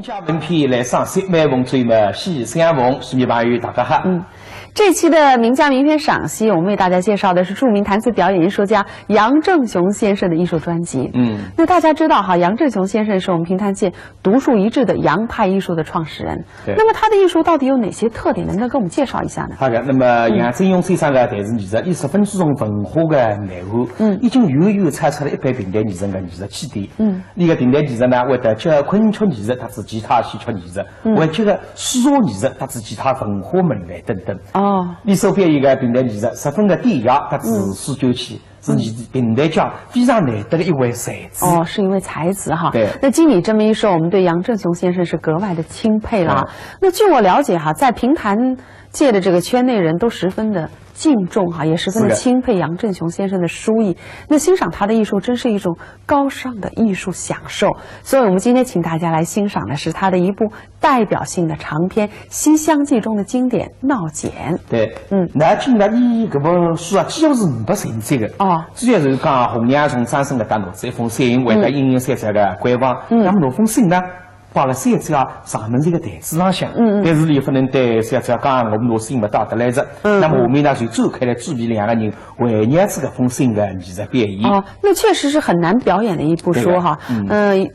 家文篇来赏析，每逢最嘛喜相逢，书迷朋友大家好。这期的名家名篇赏析，我们为大家介绍的是著名弹词表演艺术家杨正雄先生的艺术专辑。那大家知道哈，杨正雄先生是我们评弹界独树一帜的洋派艺术的创始人。那么他的艺术到底有哪些特点？能不能给我们介绍一下呢？好的，那么杨正雄先生的弹词艺术，伊十分注重文化的内涵。已经远远超出了一般平台艺术的艺术起点。伊个平台艺术呢，会得结合昆曲艺术，特指吉他戏曲艺术，会结合书画艺术，特指其他文化门类等等。你手边一个平台艺术十分的典雅，特指苏九器，是你平台家非常难得的一位才子。是一位才子哈。对。那经你这么一说，我们对杨正雄先生是格外的钦佩了。那据我了解哈，在评弹界的这个圈内人都十分的敬重哈，也十分的钦佩杨正雄先生的书艺。那欣赏他的艺术，真是一种高尚的艺术享受。所以我们今天请大家来欣赏的是他的一部代表性的长篇《西厢记》中的经典《闹简》。对，那今呢，伊搿本书啊，几乎是500成册的。主要是讲红娘从产生的大脑子一封信，为了应用三个官方。那么那封信呢？挂了三只上面这个台子上向，但是你不能对三只讲我们罗信不到得来着。那么我们呢就展开了举笔2个人为娘这个封信的艺术表演。那确实是很难表演的一部书哈。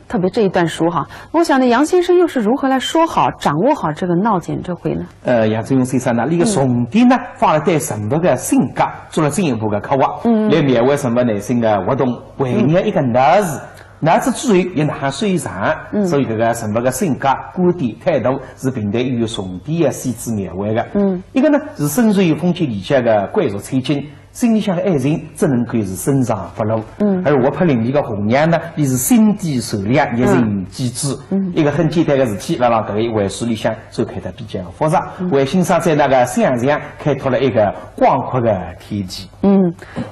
特别这一段书哈，我想呢，杨先生又是如何来说好、掌握好这个闹简这回呢？杨正雄先生呢，那个重点呢放了对人物的性格做了进一步的刻画，来描绘人物内心的活动，为娘一个闹字。那之之后也难水上，所以这个人物的性格、观点、态度是平台有重点的细致描绘的。一个呢是深邃风情理解的贵族千金，心里向的爱情只能够是深藏不露。而我拍另一个红娘呢，伊是心地善良，也人机智。一个很简单的事体，让这个一回书里向就看得比较复杂，为欣赏在那个想象开拓了一个广阔的天际。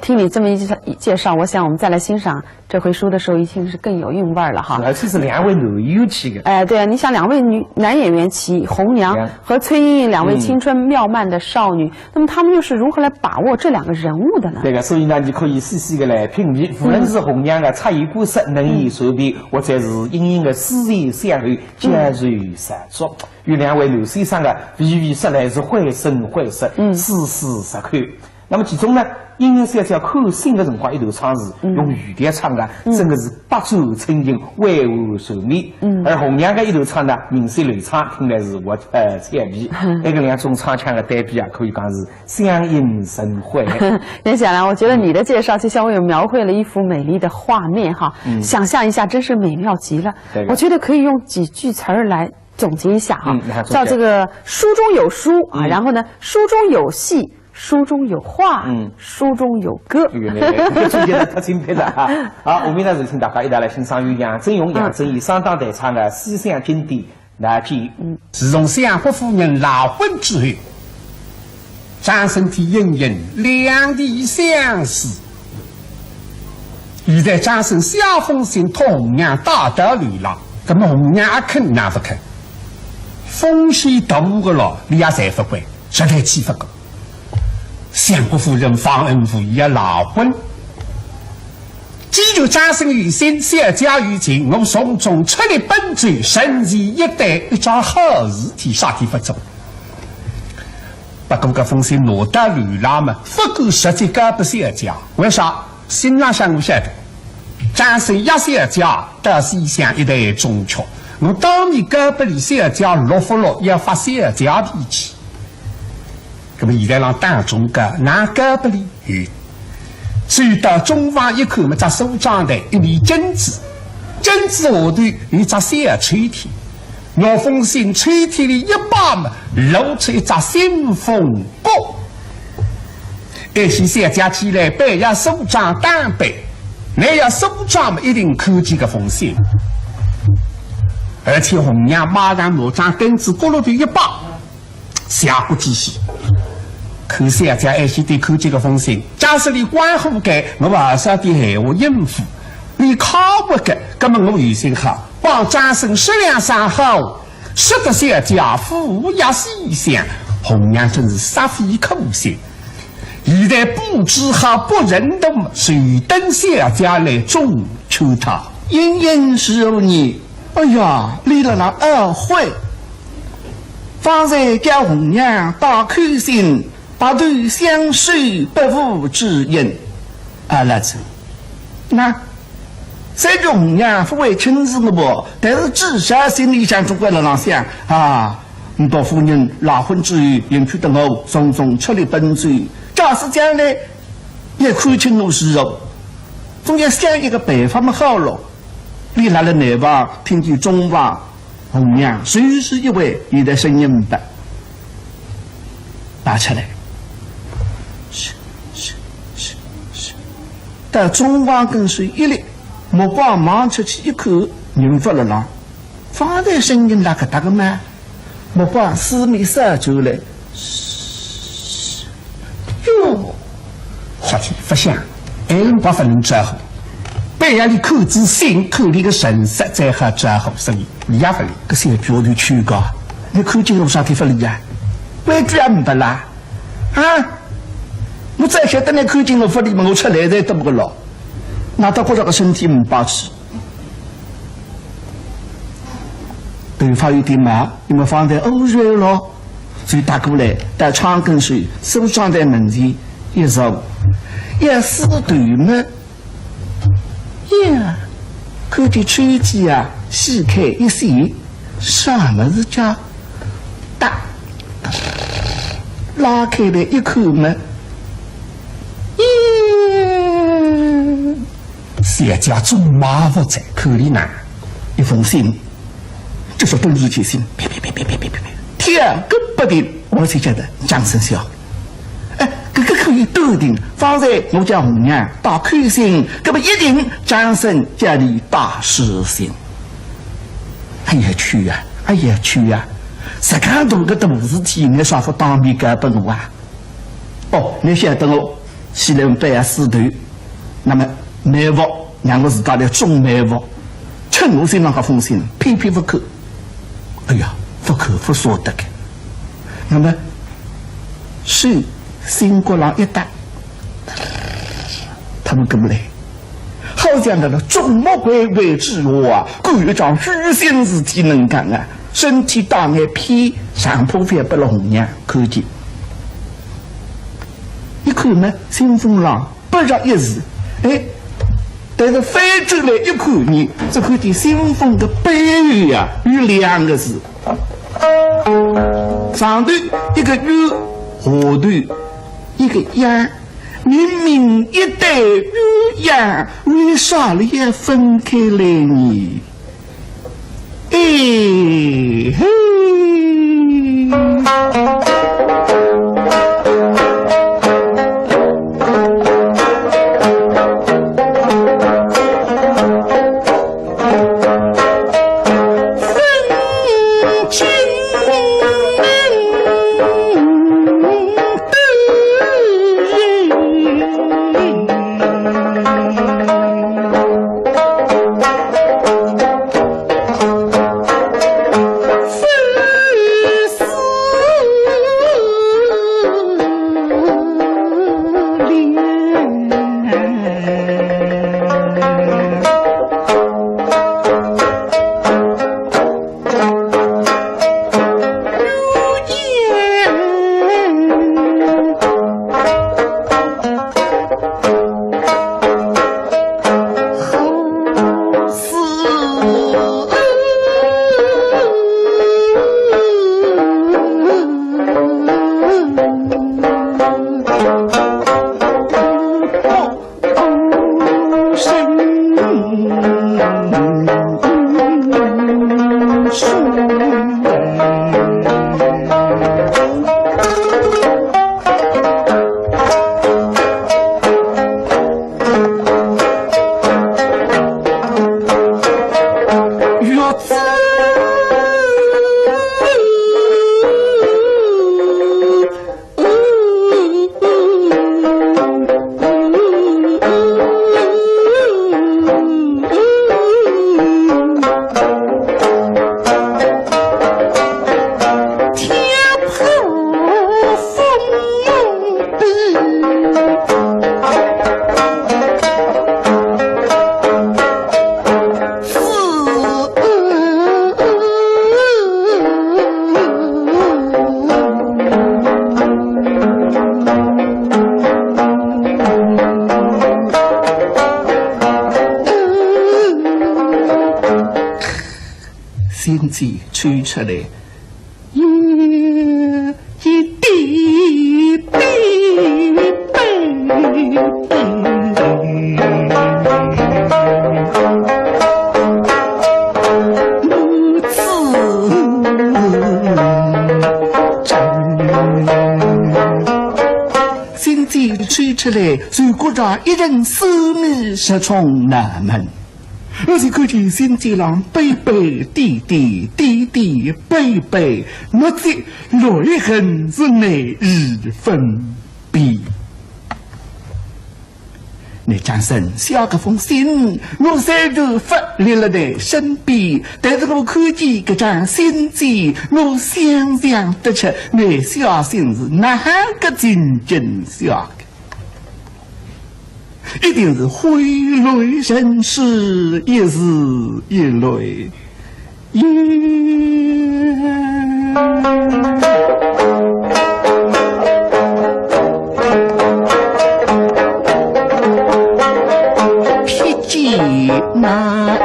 听你这么一介绍，我想我们再来欣赏这回书的时候，一定是更有韵味了哈。而且是2位男优起的。对啊，你想2位男演员齐红娘和崔莺莺2位青春妙曼的少女，那么他们又是如何来把握这2个人物的呢？这个，所以呢，你可以细细的来品味，无论是红娘的察言观色、能言善辩，或者是莺莺的思言相会、佳然善作，与2位男先生的娓娓说来是绘声绘色、丝丝入扣。那么其中呢，莺莺小姐看信的辰光，一头唱是用语调唱的，真的是百转千情、委婉柔美。而红娘的一头唱呢，明显流畅，听来是我彩皮。那个2种唱腔的对比啊，可以讲是相映成辉。连小良，我觉得你的介绍就像为我描绘了一幅美丽的画面哈，想象一下，真是美妙极了。我觉得可以用几句词儿来总结一下哈，叫这个书中有书啊，然后呢，书中有戏。书中有画，书中有歌。这觉得太钦佩了啊！好，我们呢就请大家一道来欣赏由杨正雄、杨正义上当台唱的西厢经典《闹简》。自从相国夫人闹婚之后，张身体隐隐两地相思。现在张生写封信托红娘打道流浪，那么红娘也肯那不肯，风险大个了，你也才不管，实在气不够。相国夫人方恩无意啊闹婚，既就张生于心，小家于情，我从中出力奔走，神奇一代一桩好事体，啥地不做？不过这封信拿到流浪嘛，不够实际搞不小家，为啥？心上想我晓得，张生一小家到西厢一代中缺，我当年搞不离小家落不落，要发小家脾气。那么现在让当中个哪个不理？走到中房一看嘛，只手掌台一面镜子，镜子下头有一只小吹天，那封信吹天里一把嘛，露出一只新风角。这些小家起来背呀手掌单背，那要手掌嘛一定看见个封信，而且红娘马上拿张凳子咕噜的一把。下不仔细，看小家爱惜对看这个封信，假使你关乎该，我把啥的闲话应付；你靠不该，那么我有心好，帮张生食量上好，使得小家富也西厢。红娘真是煞费苦心，现在不知好不忍动，谁等小家来中求他？莺莺是你哎呀，立了那2回，方才叫红娘大开心，把头相守不负之恩。儿子，那虽然红娘不为亲自的不，但是至少心里想总归了想啊，你到夫人拉婚之余，迎娶等候，从中出力奔追，假使将来也看清我是肉，总要想一个办法嘛好了。你来了南方，听见中方红娘随时一位，你的声音吧，拔出来，是，但中方跟随一力，目光望出去一看，人发了浪，方才声音那个大个嘛，目光四面扫出来，哟，小姐不想，俺把不能折后。白牙的口子心口里的神识在和折后生意，你也不理。这些脚头去高，你看见路上的不理啊？为什么不啦？啊！我再晓得你看见了不理嘛，我出来才得不个了，那到觉着个身体唔保持。头发有点毛，你们放在欧瑞了，所以打过来带长根水，手装在门前一揉，一撕头嘛。呀，看见吹机啊，掀开一掀，啥么子叫大？拉开了一口门，谢家中马不在口里拿一封信，这是本日写信，别，天个不定，我才觉得掌声笑。这个可以笃定，方才我叫红娘大开心，这么一定掌声家里大实行。哎呀去啊，谁看到个大事体，你说不当面干本我啊？哦，你晓得我西南北啊四头，那么内务让我自家的中内务，趁我身上个封信，偏不扣。哎呀，不扣不说得的。那么是。新国郎一打，他们跟不来，好像那个众魔鬼为之我啊，故有张虚心之体能干啊，身体大眼皮上坡phía不了红娘看见，一看呢，新风浪不着一字，哎，但是翻转来一看你，只看见新风的背语啊，有2个字，上头一个有，下头一个样，明明一对鸳鸯，为啥了也分开来呢？哎嘿！心机吹出来，一滴滴心机吹出来，如果让一人死命失从难门。我是看见心机郎悲悲滴滴滴滴悲悲，我这泪痕是难以分辨。你张生写个封信，我虽然发立了在身边，但是我看见这张信件，我想象得出那写信是哪个真正写的。一定是挥泪人世，一时一泪披荆马。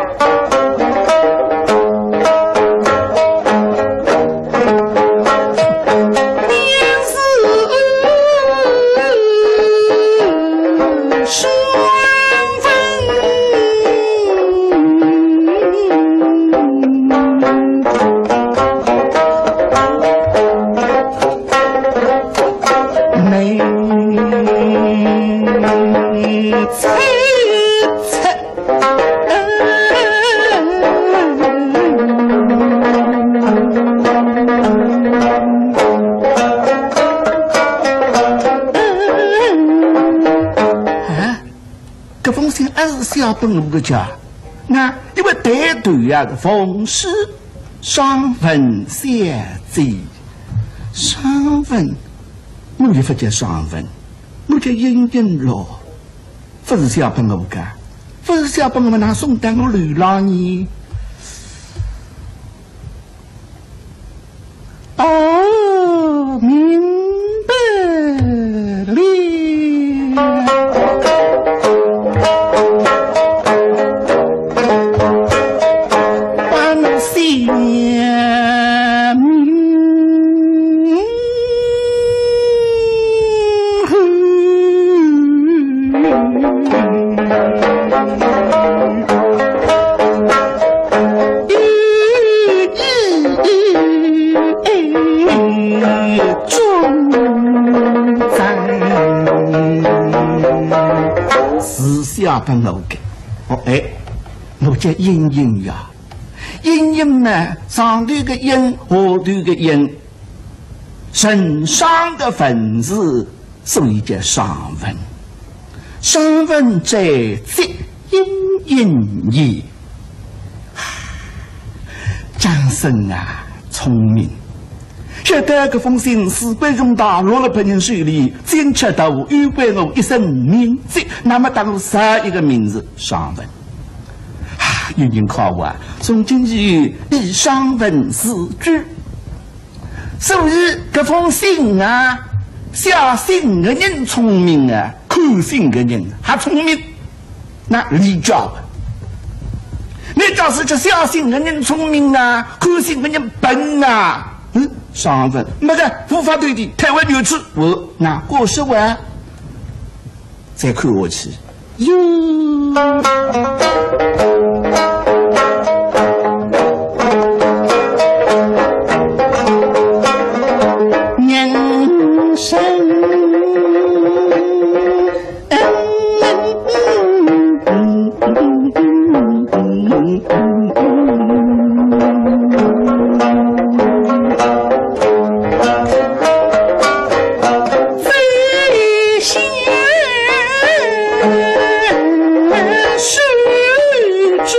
下本路的家，那因为带队啊，逢时双文写字，双文，我也不叫双文，我叫英英咯，不是下本我干，不是下本我拿送单我流浪呢。哦，明白了。下班楼的，哎，我叫阴阴呀，阴阴呢，上头个阴，下头个阴，身上的文字，所以叫上文。上文在即，阴阴也。张生啊，聪明。晓得这封信是被容大落了别人手里，坚持到我预备我一生名字，那么当11个名字上文。有人考我啊，从今日以上文4句，所以这封信啊，写信的人聪明啊，看信的人还聪明，那理解了。你要是这写信的人聪明啊，看信的人笨啊。上文那个无法对的，台湾有次我那过10万，再看我去哟。人生是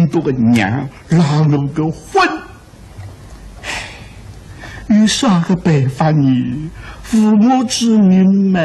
多个娘拉我个婚。有啥个办法呢？父母之命嘛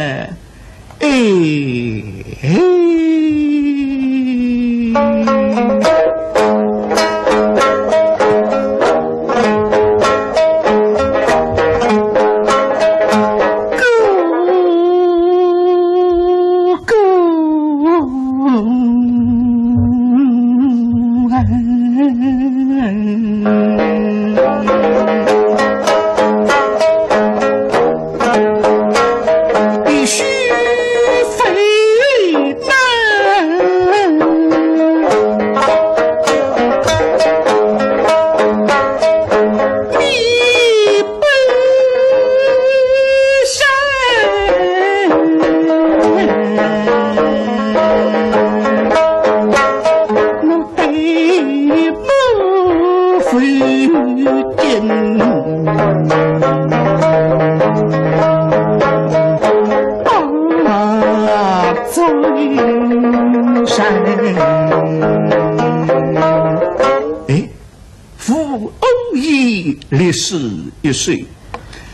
，61岁，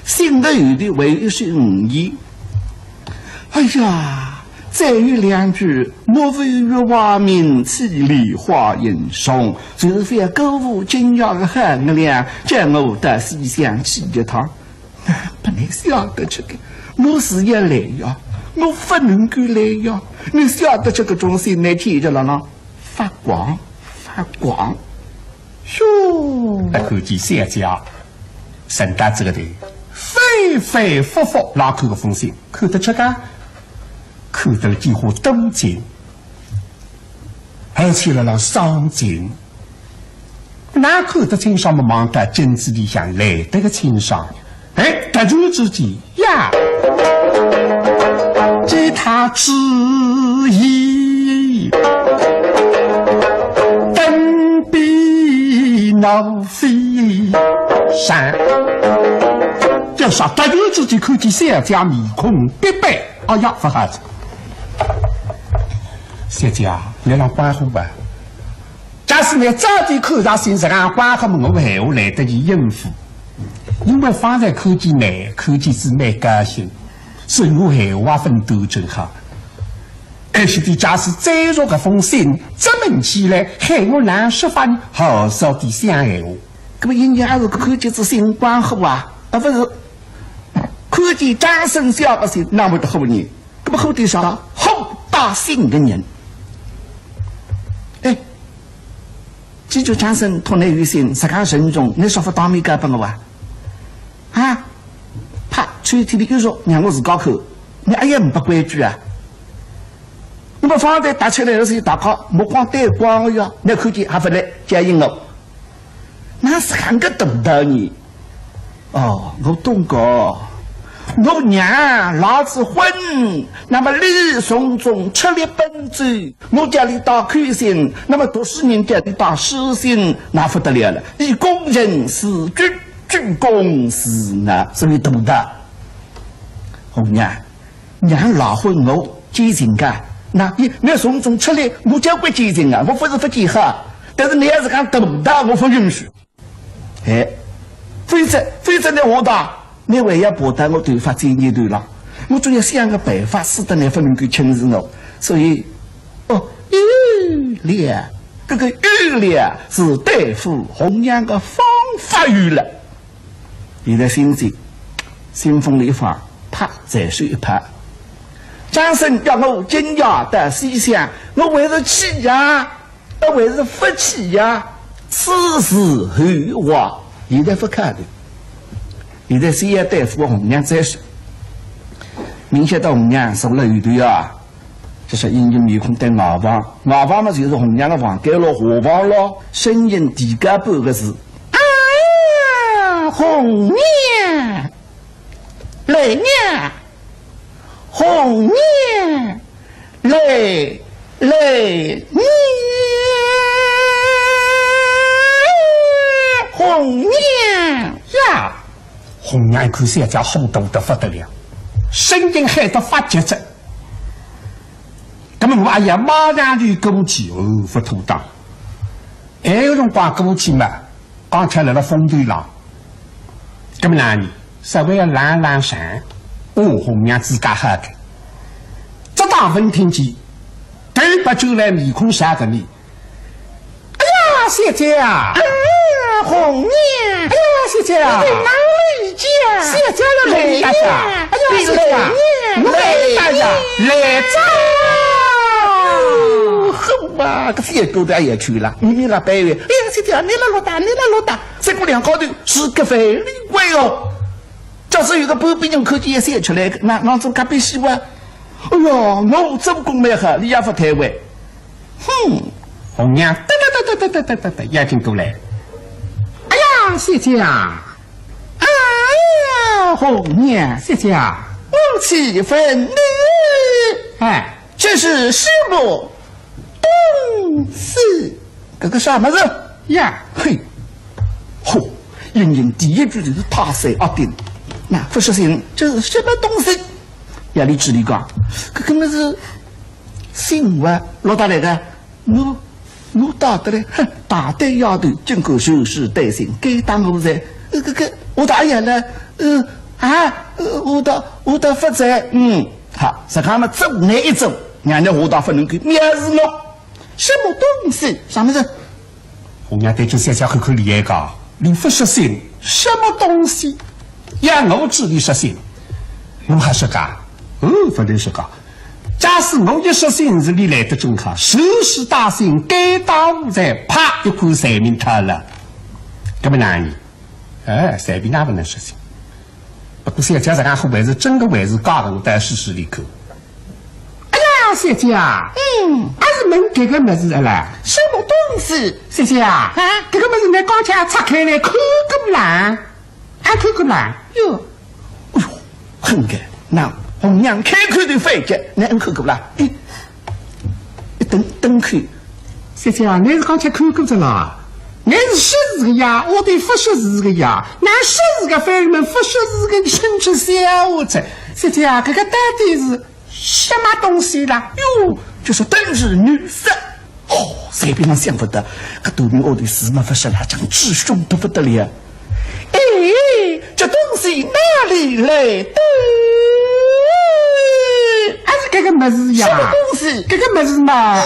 心得有的为1.5亿。哎呀，再有2句，莫非月华明，气里花影松，就是非歌舞惊讶的喊个亮，将我的思想起一趟。不能晓得这个，我是也来呀，我不能够来呀。你晓得这个东西那天着了呢，发光发光。哟，看见三家圣诞这个的反反复复拉口个风信，看得出个，看得几乎动静，而且了伤情，哪看得清爽么？忙得镜子里向来得个清爽。哎，突然之间呀，这他之意。闹飞山，这啥？突然之间看见三家面孔别白，哎呀，不哈子！三家，你让关乎吧。假使你早点看上心上，俺关乎么？我闲话来得及应付，因为方才看见你，看见是蛮高兴，所以我闲话分都正好。而且的假使再入个封信，这门起来，害我难说法好少的想闲话。那么人家是看见这新关乎啊，不是看见张生小百姓那么的后人，那么后的啥好大心的人。哎，这就张生托内于心，实干慎重，你说不当面干不我啊？啊，怕吹天的就说让我是高口，你哎呀不规矩啊！那么放在打起来的时候，大家目光对光呀，那看见还不来接应我，那是看个懂得你。哦，我懂个，我娘老子婚，那么李松中吃力奔走，我家里打开心，那么读书人家里打诗心，那不得了了，以工人事居，居公事呢，所以懂得。我娘老婚我结情个。那你从中出来，我就会结情啊！我不是不结合，但是你要是讲懂的，我不允许。哎，非则呢，我打你为要博得我头发这年头了，我总要想个办法，使得你不能够轻视我。所以，玉莲，这个玉莲是对付红娘的方法语了。你的心情，心风里发，啪再说一拍。张生要我惊讶的思想，我为是气呀，为是不气呀，此时后话，现在不看的，现在谁也对付红娘再说，明显的红娘受了一堆啊，就是英俊面孔对牙房，牙房嘛就是红娘的房盖了河房咯，声音低个半个字，哎呀，红娘，来娘。红娘来红娘呀，红娘看三家轰动得不得了，声音喊得发急着。那么我哎呀，马上就攻击不妥当。还有辰光过去嘛，刚才来了风头浪，搿么哪里稍微要懒懒散，红娘自家喝的。这当闻听见，头把酒来面孔下的你。哎呀，小姐啊！红娘，哎呀，小姐啊！你哪里家？小姐要来大家！哎呀，小姐啊！来大家，来早！好吧，搿些都带也去了。你那白月，哎呀，小姐，你那老大，你那老大，再过2高头是个费力贵哦。假使有个半边人看见也出来，那做隔壁戏哇？哎呦，我做工蛮好，你也不太会。哼，红娘，得，眼睛过来。哎呀，小姐啊！哎呀，红娘，小姐啊！我气愤你，哎，这是什么东西？这个啥么子呀？嘿，嚯！人人第一句就是他谁阿丁，那不是信这是什么东西？呀，你指理讲，这根本是新闻老大来的，我打的嘞，哼，大胆丫头，经过修饰担心，该当我在，我打眼了，我打发财，好，是他们走哪一走，人家我打发能够面子我，什么东西？啥么子？红娘对这小姐很厉害个，你不实心，什么东西？呀，我知你实心，我还是个，不能是个。假使我一实心是你来得正好，收拾大心，该当无在，啪一块财命塌了，这么难你？财命哪不能实心？不过小姐这样后还是真的还是假的，我带试试里口。哎呀，小姐啊，还是问这个么子的啦？什么东西？小姐啊，这个么子你刚才拆开来看个烂，还看个烂哟，哎呦，很个那。红娘开口就反击，那你看过不啦？等看，小姐啊，你是刚才看过的啦？你是识字的呀，我对不识字的呀。那识字的反而们不识字的生出小子。小姐啊，这个到底是什么东西啦？哟，就是都是女色。哦，随便能想不得，这对面我的字嘛不识啦，讲智凶都不得了。哎，这东西哪里来的？还是这个么子呀？什么东西？这个么子嘛？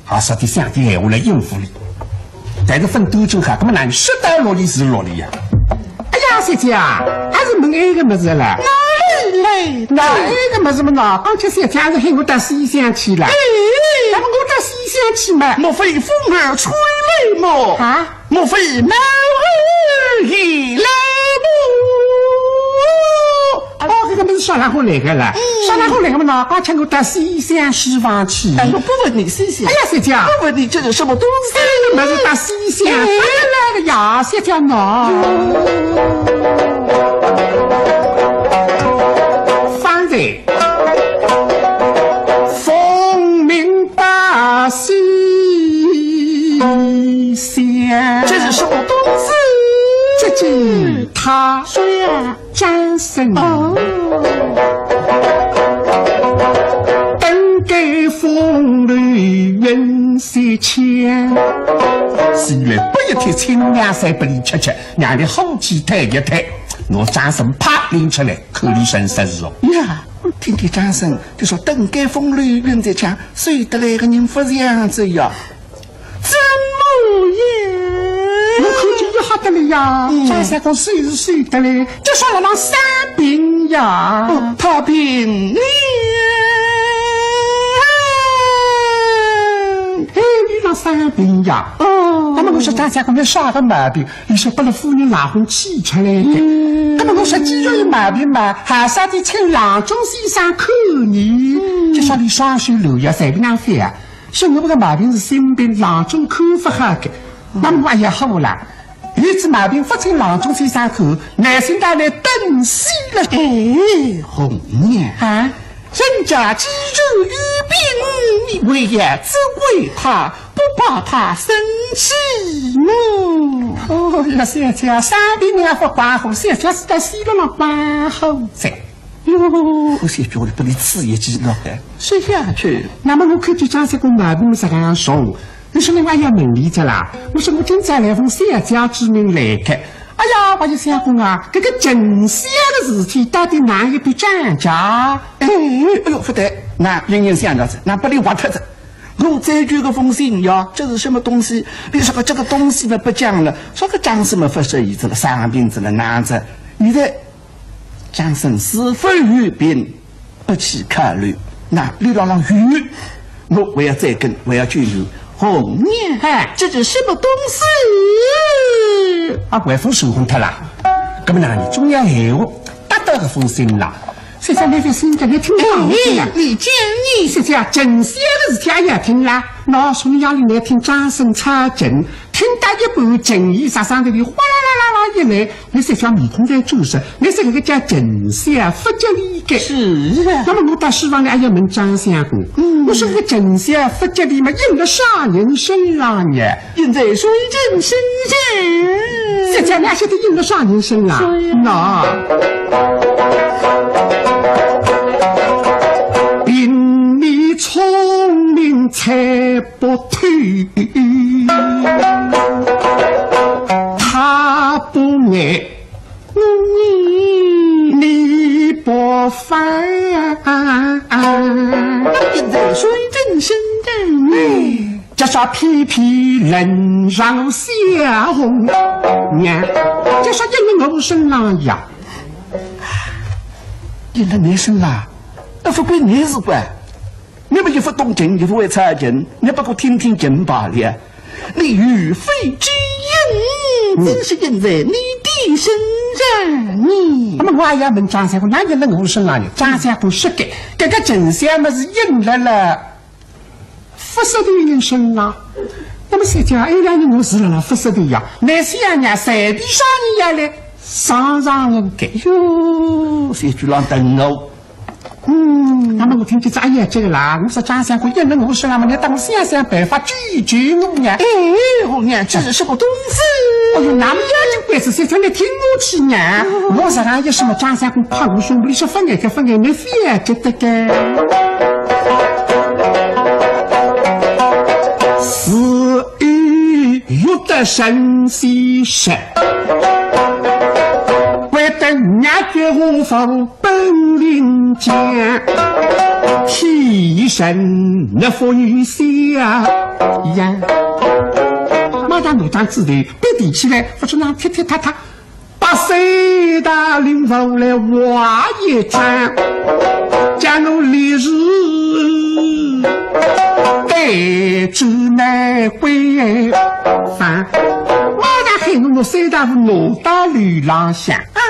好，说的想点闲话来应付你。但是分多久哈？那么难10袋落里是落里呀？哎呀，小姐啊，还是问一个么子啦？哪里来的？哪一个么子么呢？刚才小姐是喊我到西厢去了。那么我到西厢去嘛？莫非风儿吹来么？啊？莫非猫儿已来么？哦，这个么是小然后来个了，小然后来个么呢？刚才我到西厢西房去。我不问你西厢。哎呀，小姐，不问你这是什么东西？么是到西厢来个呀，小姐呢？方才风鸣大西厢，这是什么东西？这吉他谁啊？战神登盖风雨云水千，是月不一天清凉山不离吃，让你好气抬一抬，我战神啪拎出来，口里神实是哦。呀，我听听战神就说登盖风雨云在强，谁得来个人不这样子呀？怎么样？我看见就好得了呀，战神公谁是谁得嘞？就说了那三病呀，他病你。那三病呀，那么我说大家讲那啥个毛病？你说把那妇人老婚气出来的，那么我说肌肉有毛病嘛，还啥的请郎中先生看你，就说你双手留药随便哪费啊？说我这个毛病是心病，郎中看不好的，那么我也好了。有这毛病不请郎中先生看，男性带来等死了。哎，红娘啊！人家肌肉有病，你为呀只为他，不怕他生气呢？哦呀，小姐，三病两不关乎，小姐是在西路上关乎噻。哟，我小姐，我把你刺一记了，吃下去。那么我看见张三个毛病是这样说，你说我要问你着啦，我说我今朝来奉三家之命来的。哎呀，我就想讲啊，这个正相的事体到底哪一笔涨价？哎呦，不对，那人人想到这，那不能挖特子。我再举个封信呀，这是什么东西？你说个这个东西呢不讲了，说个讲什么不是意思了，三病子了男子，你的讲生是否与病不去考虑？那你让鱼，我要再跟，我要去鱼。红娘，这是什么东西？啊，外父受红他了，那么那你中央闲话达到个封信了。现在那份信叫你听得懂呀？你讲你现在正相的事体也要听啦。那从夜里来听掌声插针，听到一半正义杀伤的哗啦啦啦啦一来，你是叫面孔在注视，你是那个叫正相佛教里的。是啊。那么我到西方来还要问张相公，我说个正相佛教里嘛，印了啥人身上呢？印在水镇身上。现在那些都印了啥人身啊？那。并你聪明才不退，他不爱你不烦，印在水镇身上。这啥皮皮人上小红娘，这啥印了我身上呀？印了你身上。那不归你是怪，你们就不懂经，就不会查经，你不过听听经罢了。你与非之音，真是印在你的身上。你那么我也问张三公，哪印了我身上呢？张三公说的，这个正相嘛是印了不识的人身上。那么现在哎呀，我是了不识的呀，那些人随便上人家来上人给哟，这句浪等哦。那么我听见这哎呀这个啦，我说张三公印了我身上嘛，你当想想办法拒绝我呀？哎，红娘，这是什么东西？哎呦，那么要紧关系，现在你听我去呢。我说上有什么张三公怕我兄弟说分开，你非要觉得个。是欲欲得神仙识，为得压绝无方本领强，替身那佛与下呀。马上路上之内别提起来，不是那踢踢踏踏，把谁大领导来挖一张，假如历日带住来归返，马上喊我谁大罗大吕郎想啊，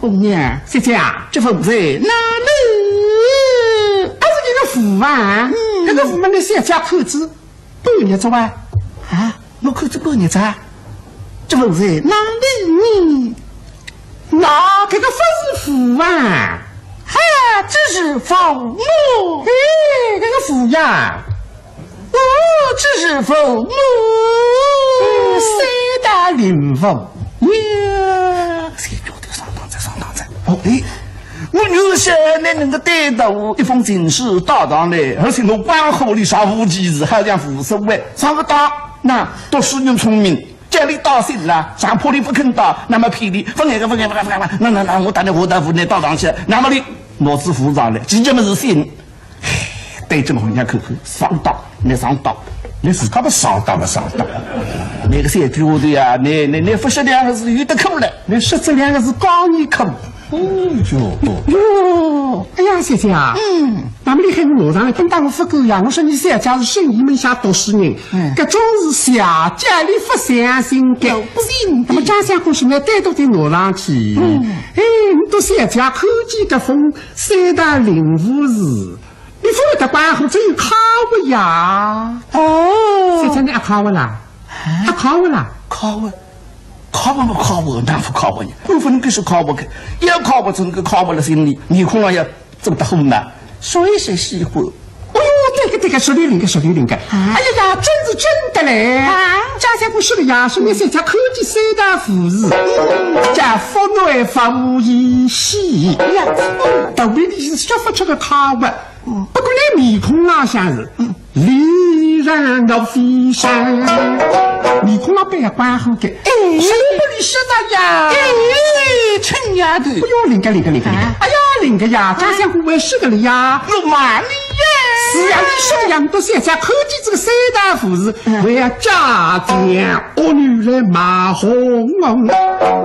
红娘，姐姐啊，这封在哪里？还是这个符啊？这个符嘛，你写家口子半日子啊？啊，我口子半日子啊？这封在哪里？那这个不是符啊？哈，这是符木。哎，这个符呀。哦，这是符木。三大灵符呀，谁觉得上当在？哦，哎，我有些你能够带到一封警示大堂来，而且我官后里上无忌日，还讲副手位上个当，那都是人聪明。家里打信了，上坡里不肯打，那么霹雳分开，那我打电话到府内大堂去，那么的脑子复杂了，直接么是信。对着红娘口上当，你上当。你自家不上当。那个三句话的呀，你不识两个字有的口了，你识这两个字刚一口。哟，哎呀，姐姐啊，那么你喊我上来跟大我不够呀？我说你小家是生意门下读书人，这种是小家里不相信的，不信。那么张三公现在带到的我上去，哎，你都小家口技的封三大领悟字。你不会的关后只有考我呀？哦，现在你考我啦？考我啦？考我，哪副考我呢？我不能给是考我去，要考我整个考我的心里，你恐怕要走得红了，所以是喜欢。哎呦，这个说的灵个。哎呀呀，真是真的嘞！张三公说的呀，说你这家科技三大符字，叫福内福一喜呀，道理你是说不出个考我。不过那面孔哪像是离然我飞山，你恐怕别管好个，哎，谁不理是的呀？哎，陈丫头，不要领个，哎呀，领个呀，家乡户外是个了呀，我骂你呀！是呀，你说的样都是在科技这个三大护士，为了家庭，我女来马红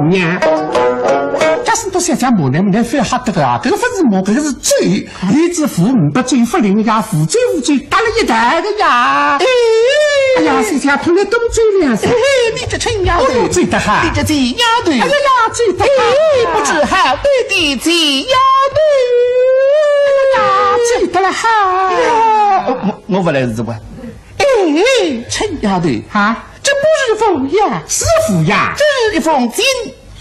娘。假使都是在骂呢，非好得个啊！这个不是骂，这个是罪。一只父母不罪，不灵呀，负罪，打了一代的呀！哎呀，谁家碰了东嘴了？哎，你这陈丫头，罪得哈！你这贼丫头！哎呀，罪得哈！不知好歹的贼丫头！哎呀，罪得了哈！我不来日不？哎，陈丫头啊，这不是封呀，是符呀，这一封金。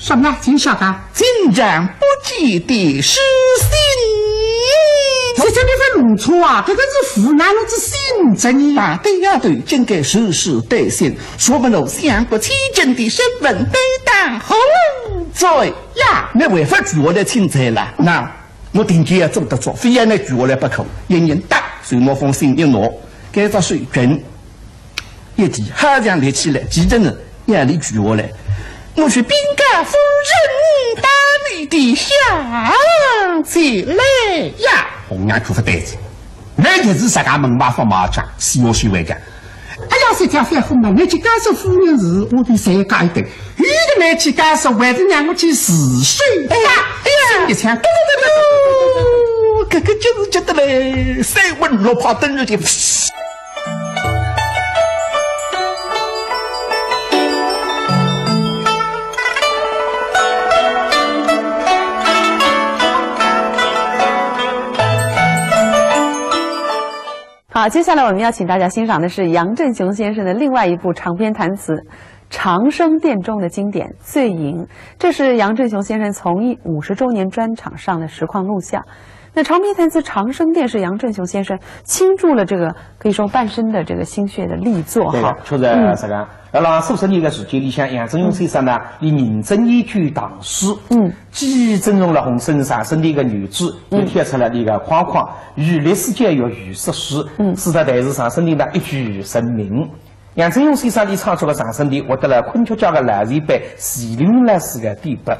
什么金啥的？金章不记的是信。这叫你份弄错啊！这个是湖南路之信真呀！对呀对，真该实时兑现，说明了相国齐真的身份对当洪罪呀！那违法举我来请罪了，那我定期要做得做，非要那举我来不可，人人打，随我封信一拿，该到水军一提好像立起来，记着呢，夜里举我来。我是兵家夫人打你的响起来呀！红娘可不呆子，那就是啥个门马放马甲，希望学会的。哎呀，这家反红嘛，你去干涉夫人是我的三家一等，有的来去干涉，还是让我去死睡呀！哎呀，一枪，哥哥就是觉得嘞，三文落跑登日的。好，接下来我们要请大家欣赏的是杨振雄先生的另外一部长篇弹词《长生殿》中的经典《醉吟》，这是杨振雄先生从艺50周年专场上的实况录像。那长篇弹词《长生殿》是杨振雄先生倾注了这个可以说半生的这个心血的力作哈。确实这个，要让数十年的时间里向，杨振雄先生呢，以名正言顺唐诗，既整容了红身上身的一个女子，又贴出了一个框框，与历史界有语实诗，使得台词上身的呢一举成名。杨振雄先生的创作的长生殿获得了昆曲界的蓝瑞版40来世的第8。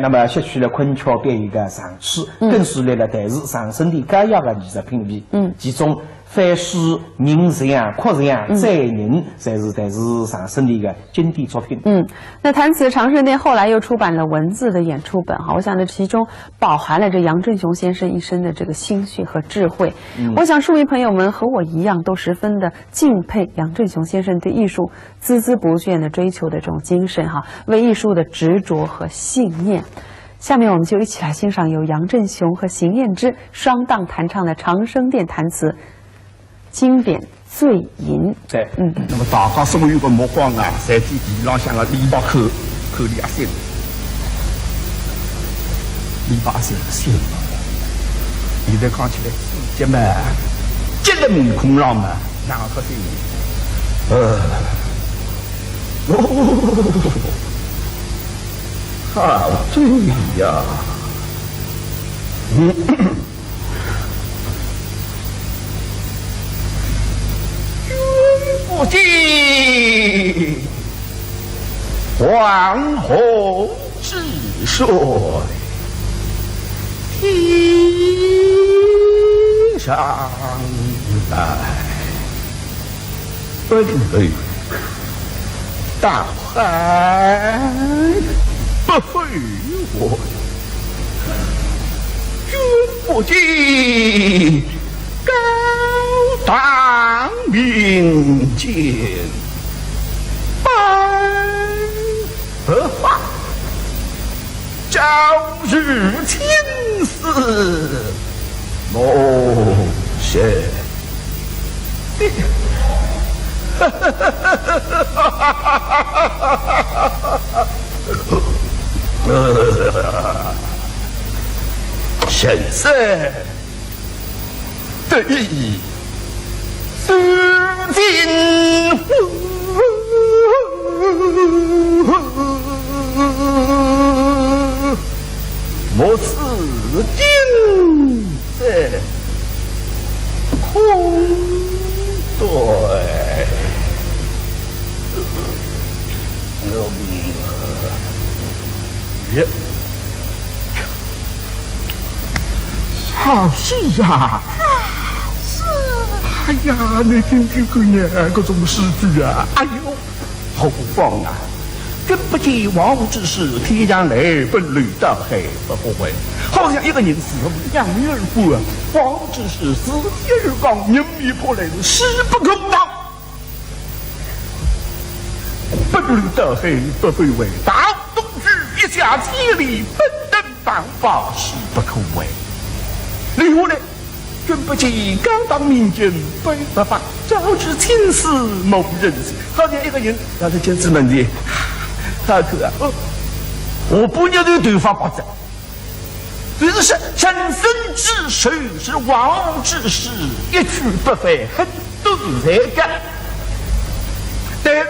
那么吸取了昆曲表演的长处，更树立了台词长生殿该有的艺术品味。其中反诗、人像、哭像、载人，才是台词长生殿的经典作品。那弹词《长生殿》后来又出版了文字的演出本哈，我想这其中饱含了这杨振雄先生一生的这个心血和智慧。我想数位朋友们和我一样，都十分的敬佩杨振雄先生对艺术孜孜不倦的追求的这种精神哈，为艺术的执着和信念。下面我们就一起来欣赏由杨振雄和邢燕之双档弹唱的《长生殿》弹词经典《醉吟》。对，那么大家所有的目光啊，在地浪向了篱笆口里啊心，篱笆心心。现在看起来，这么这个面孔上嘛，哪个心？好醉呀！不记黄河之水，天上来，奔流大海不回我，君不记高堂民间百合花，朝日青丝梦现。神色得意，思尽莫似今在空对。是啊。是。哎呀，你听听看呀，这种诗句啊，哎呦，好放啊！君不见王之事，天将来，奔流到海不后悔。好像一个人死后养女而父啊，王之事死天而降，人灭破来的势不可挡。奔流到海不后悔，大东去一下千里，奔登办法势不可为。另后呢？君不见刚当民间非不法，朝知青丝某人死。好像一个人要是见子门的，大哥啊，我不要这对方不子，就是生生之手是王之事，一去不返，很多才干。但是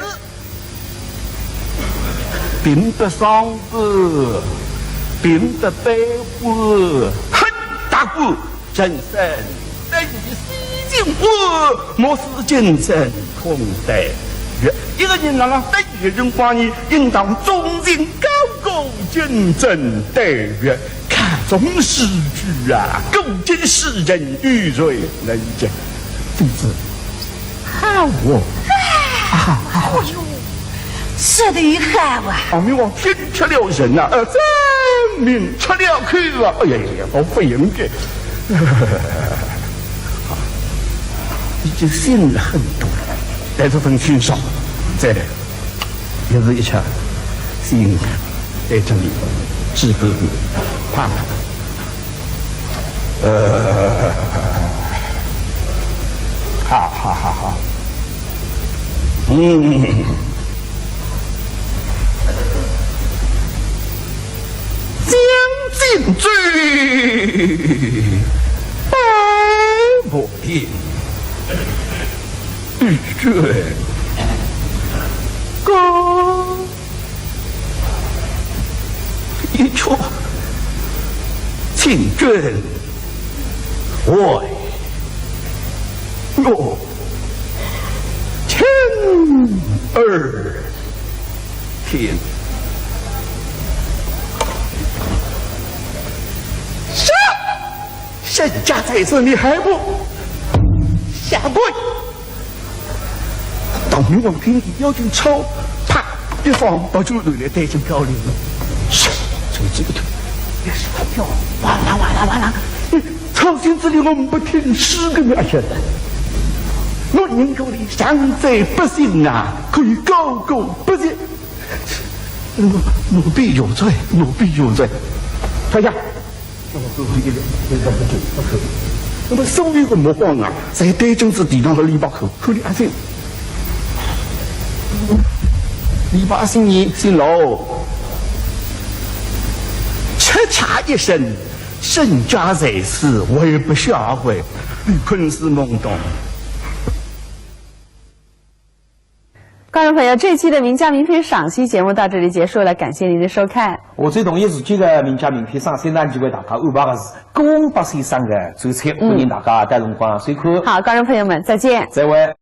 并不伤不，并不悲不，很大过。人生得以西进我，莫使今生空待月。一个人让得意人光呢，应当忠心高歌，谨慎待月。看中诗句啊，古今诗人与谁能讲？真是好哦！哎呦，说得好啊！阿弥陀佛，天出了人啊，真命出了口啊！哎呀呀，好不应该。已经信了很多了，在这份欣赏，再来也是一场心在这里治个盼盼。好，将进醉。不定，欲卷高一出，请卷外若千二天。身家在此，你还不下跪？当明王听妖精抄，啪一放，把猪腿来带进漂流了。是，这几个腿也是他跳，完了！操心之力我们不听诗个那些的。我人口里上在百姓啊，可以高歌不绝。奴婢有罪，退下。那么后头一点，不可。那么所有的魔方啊，在对正是地上的篱笆口，口里安心。篱笆姓你姓楼，叱咤一声，身家在此，为不下回，困死懵懂。观众朋友，这期的名家名篇赏析节目到这里结束了，感谢您的收看。我最同意自己的名家名篇赏析呢，就为大家安排的是公百先生的周餐，欢迎大家带辰光收看。好，观众朋友们，再见。再会。